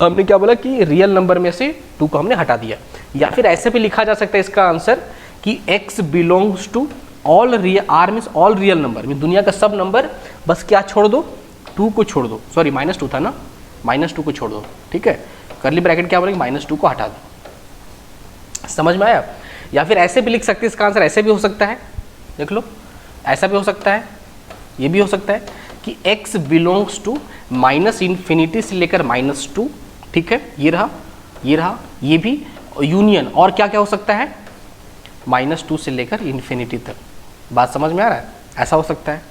हमने क्या बोला कि रियल नंबर में से 2 को हमने हटा दिया। या फिर ऐसे भी लिखा जा सकता है इसका आंसर कि x belongs to all real, R means all real number, mean दुनिया का सब नंबर, बस क्या छोड़ दो, 2 को छोड़ दो, सॉरी -2 था ना, -2 को छोड़ दो, ठीक है। कर्ली ब्रैकेट क्या बोलेंगे, -2 को हटा दो। समझ में आया? या फिर ऐसे भी लिख सकते हैं, इसका आंसर ऐसे भी हो सकता है, देख लो, ऐसा भी हो सकता है, ये भी हो सकता है कि x बिलोंग्स टू -∞ से लेकर -2, ठीक है, ये रहा, ये रहा, ये भी यूनियन, और क्या क्या हो सकता है, -2 से लेकर इन्फिनिटी तक। बात समझ में आ रहा है? ऐसा हो सकता है,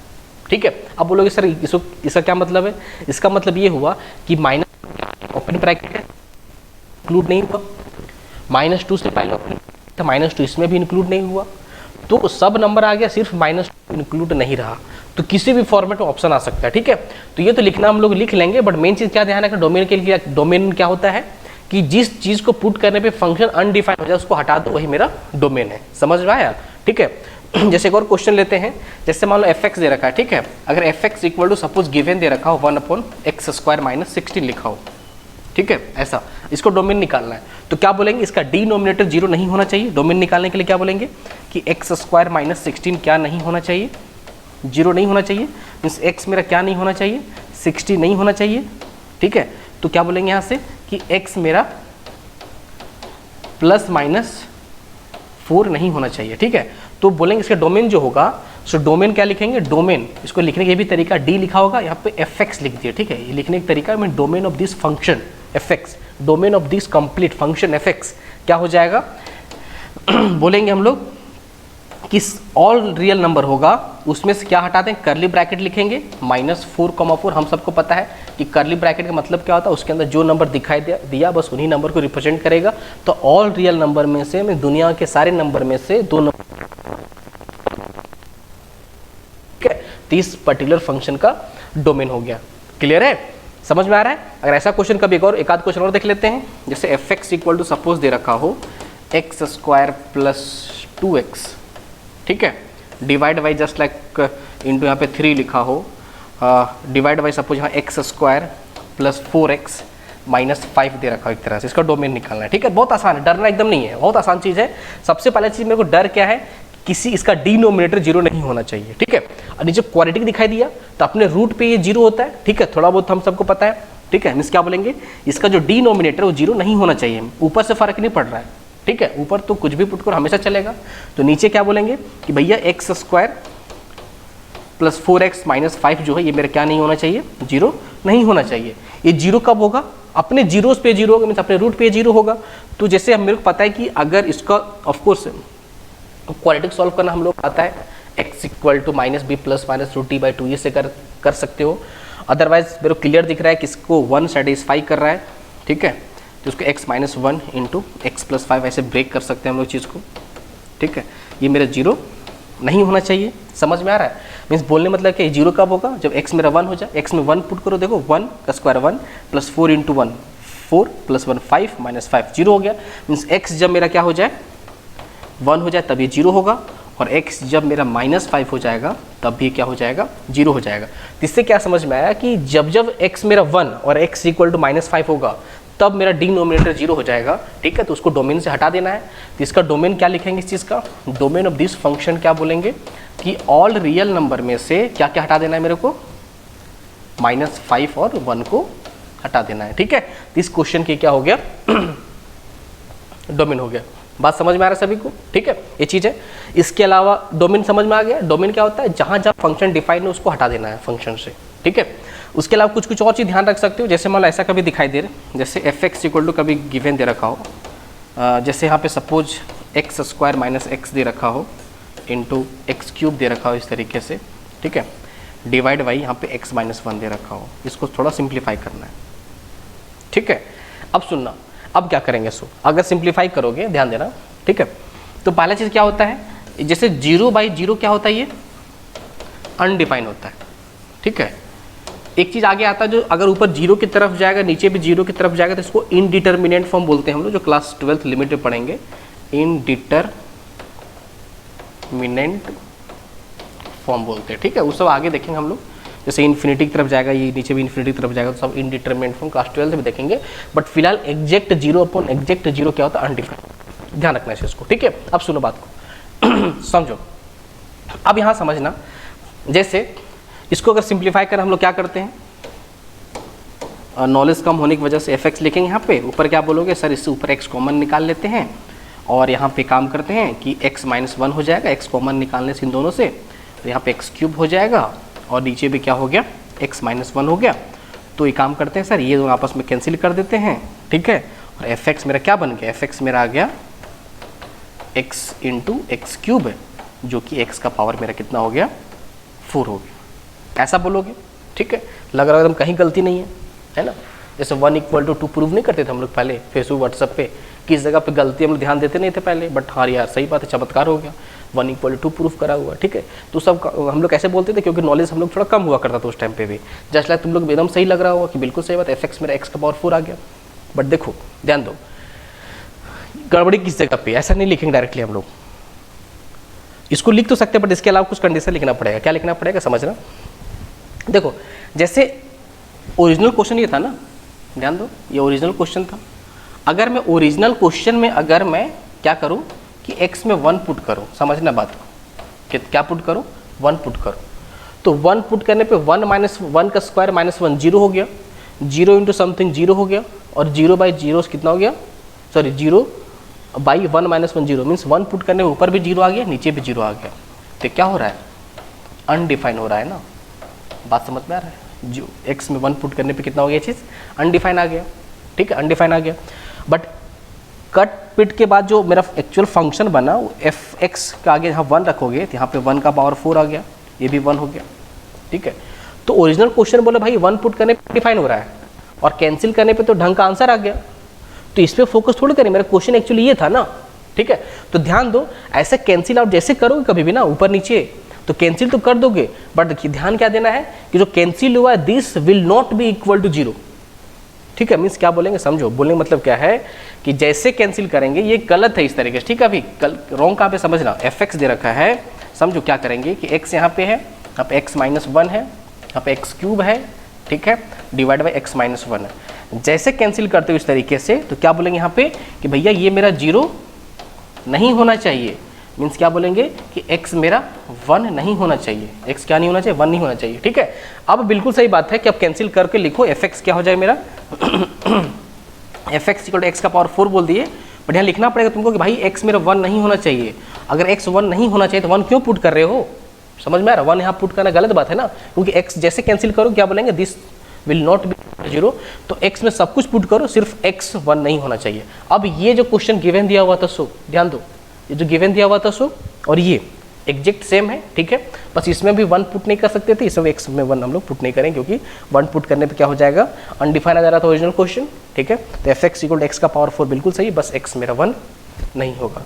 ठीक है। अब बोलोगे सर इसका क्या मतलब है? इसका मतलब ये हुआ कि माइनस ओपन ब्रैकेट है, इंक्लूड नहीं हुआ, -2 से पहले तो -2 इसमें भी इंक्लूड नहीं हुआ, तो सब नंबर आ गया, सिर्फ -2 इंक्लूड नहीं रहा, तो किसी भी फॉर्मेट में ऑप्शन आ सकता है, ठीक है। तो ये तो लिखना हम लोग लिख लेंगे, बट मेन चीज़ क्या ध्यान रखना, डोमेन के लिए डोमेन क्या होता है कि जिस चीज़ को पुट करने पे फंक्शन अनडिफाइंड हो जाए उसको हटा दो, वही मेरा डोमेन है। समझ में आया? ठीक है। जैसे एक और क्वेश्चन लेते हैं, जैसे मान लो fx दे रखा है, ठीक है, अगर fx equal to suppose given दे रखा हो 1/x² - 16 लिखा हो, ठीक है, ऐसा, इसको डोमेन निकालना है, तो क्या बोलेंगे, इसका डिनोमिनेटर 0 नहीं होना चाहिए। डोमेन निकालने के लिए क्या बोलेंगे कि x² - 16 क्या नहीं होना चाहिए, 0 नहीं होना चाहिए, मीन्स x मेरा क्या नहीं होना चाहिए, 60 नहीं होना चाहिए, ठीक है। तो क्या बोलेंगे यहाँ से कि x मेरा ±4 नहीं होना चाहिए, ठीक है। तो बोलेंगे इसका डोमेन जो होगा, सो डोमेन क्या लिखेंगे, डोमेन, इसको लिखने का ये भी तरीका, d लिखा होगा, यहाँ पे fx लिख दिया, ठीक है, ये लिखने का तरीका, mean domain of this function fx, domain of this complete function fx क्या हो जाएगा बोलेंगे हम लोग कि ऑल रियल नंबर होगा, उसमें से क्या हटा दें, कर्ली ब्रैकेट लिखेंगे, -4,4, हम सबको पता है कि कर्ली ब्रैकेट का मतलब क्या होता है, उसके अंदर जो नंबर दिखाई दिया बस उन्हीं नंबर को रिप्रेजेंट करेगा। तो ऑल रियल नंबर में से, मैं दुनिया के सारे नंबर में से 2 नंबर, ठीक है, तो इस पर्टिकुलर फंक्शन का डोमेन हो गया। क्लियर है? समझ में आ रहा है? अगर ऐसा क्वेश्चन कभी एक आध क्वेश्चन और देख लेते हैं, जैसे fx इक्वल टू सपोज दे रखा हो x² + 2x, ठीक है, divide by just like into यहाँ पे 3 लिखा हो, डिवाइड बाई सपोज यहाँ x² + 4x - 5 दे रखा हो, एक तरह से इसका डोमेन निकालना है, ठीक है। बहुत आसान है, डरना एकदम नहीं है, बहुत आसान चीज़ है। सबसे पहले चीज़ मेरे को डर क्या है, किसी इसका डिनोमिनेटर 0 नहीं होना चाहिए, ठीक है। और नीचे क्वाड्रेटिक दिखाई दिया तो अपने रूट पे ये 0 होता है, ठीक है, थोड़ा बहुत हम सबको पता है, ठीक है। मीन्स क्या बोलेंगे, इसका जो डिनोमिनेटर वो 0 नहीं होना चाहिए, ऊपर से फर्क नहीं पड़ रहा है, ठीक है, ऊपर तो कुछ भी पुट करो हमेशा चलेगा। तो नीचे क्या बोलेंगे कि भैया x² + 4x - 5 जो है ये मेरा क्या नहीं होना चाहिए, 0 नहीं होना चाहिए। ये 0 कब होगा, अपने जीरोस पे 0 होगा, मीन्स अपने रूट पे 0 होगा। तो जैसे हम मेरे को पता है कि अगर इसका ऑफकोर्स क्वाड्रेटिक सॉल्व करना हम लोग आता है, x equal to -b + -√t/2 ये से कर सकते हो। अदरवाइज मेरे को क्लियर दिख रहा है कि इसको 1 सेटिस्फाई कर रहा है, ठीक है, तो उसको x - 1 × x + 5 ऐसे ब्रेक कर सकते हैं हम लोग चीज़ को, ठीक है। ये मेरा 0 नहीं होना चाहिए, समझ में आ रहा है? मीन्स बोलने मतलब कि 0 कब होगा, जब x मेरा 1 हो जाए। x में 1 पुट करो, देखो 1 का स्क्वायर 1 + 4 × 1 4 + 1 5 - 5 0 हो गया। मीन्स x जब मेरा क्या हो जाए, 1 हो जाए तब ये 0 होगा, और x जब मेरा -5 हो जाएगा तब भी क्या हो जाएगा, 0 हो जाएगा। इससे क्या समझ में आया कि जब जब x मेरा 1 और x इक्वल टू -5 होगा तब मेरा डिनोमिनेटर 0 हो जाएगा, ठीक है। तो उसको डोमेन से हटा देना है। तो इसका डोमेन क्या लिखेंगे, इस चीज़ का डोमेन ऑफ दिस फंक्शन क्या बोलेंगे कि ऑल रियल नंबर में से क्या क्या हटा देना है मेरे को, -5 और 1 को हटा देना है, ठीक है। तो इस क्वेश्चन के क्या हो गया डोमेन हो गया। बात समझ में आ रहा है सभी को, ठीक है, ये चीज़ है। इसके अलावा डोमेन समझ में आ गया। डोमेन क्या होता है, जहाँ जहाँ फंक्शन डिफाइन है उसको हटा देना है फंक्शन से, ठीक है। उसके अलावा कुछ कुछ और चीज़ ध्यान रख सकते हो, जैसे मान लो ऐसा कभी दिखाई दे रहा, जैसे fx इक्वल टू कभी गिवन दे रखा हो, जैसे यहाँ पे सपोज x² - x दे रखा हो इंटू x³ दे रखा हो इस तरीके से, ठीक है, डिवाइड बाई यहाँ पे x - 1 दे रखा हो। इसको थोड़ा सिंप्लीफाई करना है, ठीक है। अब सुनना, अब क्या करेंगे, सो अगर सिंप्लीफाई करोगे, ध्यान देना, ठीक है। तो पहला चीज़ क्या होता है, जैसे 0/0 क्या होता है, ये अनडिफाइंड होता है, ठीक है। एक चीज़ आगे आता है जो अगर ऊपर 0 की तरफ जाएगा, नीचे भी 0 की तरफ जाएगा, तो इसको इनडिटर्मिनेंट फॉर्म बोलते हैं हम लोग, जो क्लास 12th लिमिट में पढ़ेंगे। इनडिटर्मिनेंट फॉर्म बोलते हैं, ठीक है। वो सब आगे देखेंगे हम लोग। जैसे इन्फिनिटी की तरफ जाएगा, ये नीचे भी इन्फिनिटी की तरफ जाएगा, तो सब इनडिटरमिनेट फॉर्म क्लास 12 में देखेंगे। बट फिलहाल exact zero upon exact zero क्या होता है, अनडिफाइंड। ध्यान रखना है इसको, ठीक है। अब सुनो बात को समझो। अब यहाँ समझना, जैसे इसको अगर सिंप्लीफाई कर हम लोग क्या करते हैं, नॉलेज कम होने की वजह से fx लिखेंगे यहाँ पे, ऊपर क्या बोलोगे सर इससे ऊपर x कॉमन निकाल लेते हैं और यहाँ पे काम करते हैं कि x माइनस 1 हो जाएगा, x कॉमन निकालने से इन दोनों से, तो यहाँ पे x क्यूब हो जाएगा और नीचे भी क्या हो गया, x माइनस 1 हो गया। तो ये काम करते हैं सर, ये दोनों आपस में कैंसिल कर देते हैं, ठीक है। और fx मेरा क्या बन गया, fx मेरा आ गया x इंटू एक्स क्यूब है, जो कि x का पावर मेरा कितना हो गया, 4 हो गया। ऐसा बोलोगे, ठीक है। लग रहा है एकदम कहीं गलती नहीं है ना। जैसे 1 इक्वल टू 2 प्रूव नहीं करते थे हम लोग पहले फेसबुक व्हाट्सएप पे, किस जगह पे गलती हम लोग ध्यान देते नहीं थे पहले, बट हाँ यार सही बात है, चमत्कार हो गया, 1 इक्वल टू 2 प्रूफ करा हुआ, ठीक है। तो सब हम लोग कैसे बोलते थे, क्योंकि नॉलेज हम लोग थोड़ा कम हुआ करता था उस टाइम पे भी। जस्ट लाइक तुम लोग एकदम सही लग रहा होगा कि बिल्कुल सही बात, fx मेरा x का पावर 4 आ गया। बट देखो ध्यान दो, गड़बड़ी किस जगह पे, ऐसा नहीं लिखेंगे डायरेक्टली हम लोग, इसको लिख तो सकते हैं बट इसके अलावा कुछ कंडीशन लिखना पड़ेगा। क्या लिखना पड़ेगा समझना। देखो जैसे ओरिजिनल क्वेश्चन ये था ना, ध्यान दो ये ओरिजिनल क्वेश्चन था। अगर मैं ओरिजिनल क्वेश्चन में अगर मैं क्या करूं कि x में 1 पुट करूं, समझना बात को, क्या पुट करूं, 1 पुट करूं, तो 1 पुट करने पे 1 माइनस 1 का स्क्वायर माइनस 1 जीरो हो गया, 0 इंटू समथिंग 0 हो गया, और 0 बाई 0 कितना हो गया, sorry 0 by 1 minus 1 zero, means 1 put करने पे ऊपर भी 0 आ गया, नीचे भी 0 आ गया। तो क्या हो रहा है, अनडिफाइन हो रहा है ना। बात समझ में आ रहा है, जो x में 1 पुट करने पे कितना हो गया, चीज़ अनडिफाइन आ गया, ठीक है, अनडिफाइन आ गया। बट कट पिट के बाद जो मेरा एक्चुअल फंक्शन बना वो fx का आगे यहाँ 1 रखोगे तो यहाँ पे 1 का पावर 4 आ गया, ये भी 1 हो गया, ठीक है। तो ओरिजिनल क्वेश्चन बोले भाई 1 पुट करने पे डिफाइन हो रहा है और कैंसिल करने पे तो ढंग का आंसर आ गया, तो इस पर फोकस थोड़ी करें, मेरा क्वेश्चन एक्चुअली ये था ना, ठीक है। तो ध्यान दो, ऐसे कैंसिल आउट जैसे करोगे कभी भी ना ऊपर नीचे, तो कैंसिल तो कर दोगे, बट देखिए ध्यान क्या देना है कि जो कैंसिल हुआ है this will not be equal to 0, ठीक है। मीन्स क्या बोलेंगे समझो, बोलने का मतलब क्या है कि जैसे कैंसिल करेंगे ये गलत है इस तरीके से, ठीक है। अभी रॉन्ग कहाँ पे समझना, fx दे रखा है, समझो क्या करेंगे कि x यहाँ पे है, यहाँ पे x माइनस 1 है, यहाँ पे x क्यूब है, ठीक है, डिवाइड बाई x माइनस 1 है। जैसे कैंसिल करते हो इस तरीके से तो क्या बोलेंगे यहाँ पे कि भैया ये मेरा 0 नहीं होना चाहिए, मीन्स क्या बोलेंगे कि x मेरा 1 नहीं होना चाहिए, x क्या नहीं होना चाहिए, 1 नहीं होना चाहिए, ठीक है। अब बिल्कुल सही बात है कि अब कैंसिल करके लिखो fx क्या हो जाए मेरा fx इक्वल टू x का पावर 4 बोल दिए, बट यहाँ लिखना पड़ेगा तुमको कि भाई x मेरा 1 नहीं होना चाहिए। अगर x 1 नहीं होना चाहिए तो 1 क्यों पुट कर रहे हो, समझ में आ रहा है, 1 यहाँ पुट करना गलत बात है ना, क्योंकि x जैसे कैंसिल करो क्या बोलेंगे दिस विल नॉट बी 0, तो x में सब कुछ पुट करो, सिर्फ x 1 नहीं होना चाहिए। अब ये जो क्वेश्चन गिवन दिया हुआ था सो ध्यान दो, ये जो गिवन दिया हुआ था सो और ये एग्जैक्ट सेम है, ठीक है। बस इसमें भी 1 पुट नहीं कर सकते थे, इसमें x में 1 हम लोग पुट नहीं करें, क्योंकि 1 पुट करने पे क्या हो जाएगा, अनडिफाइन आ जा रहा था ओरिजिनल क्वेश्चन, ठीक है। तो fx इक्वल टू x का पावर 4 बिल्कुल सही, बस x मेरा 1 नहीं होगा।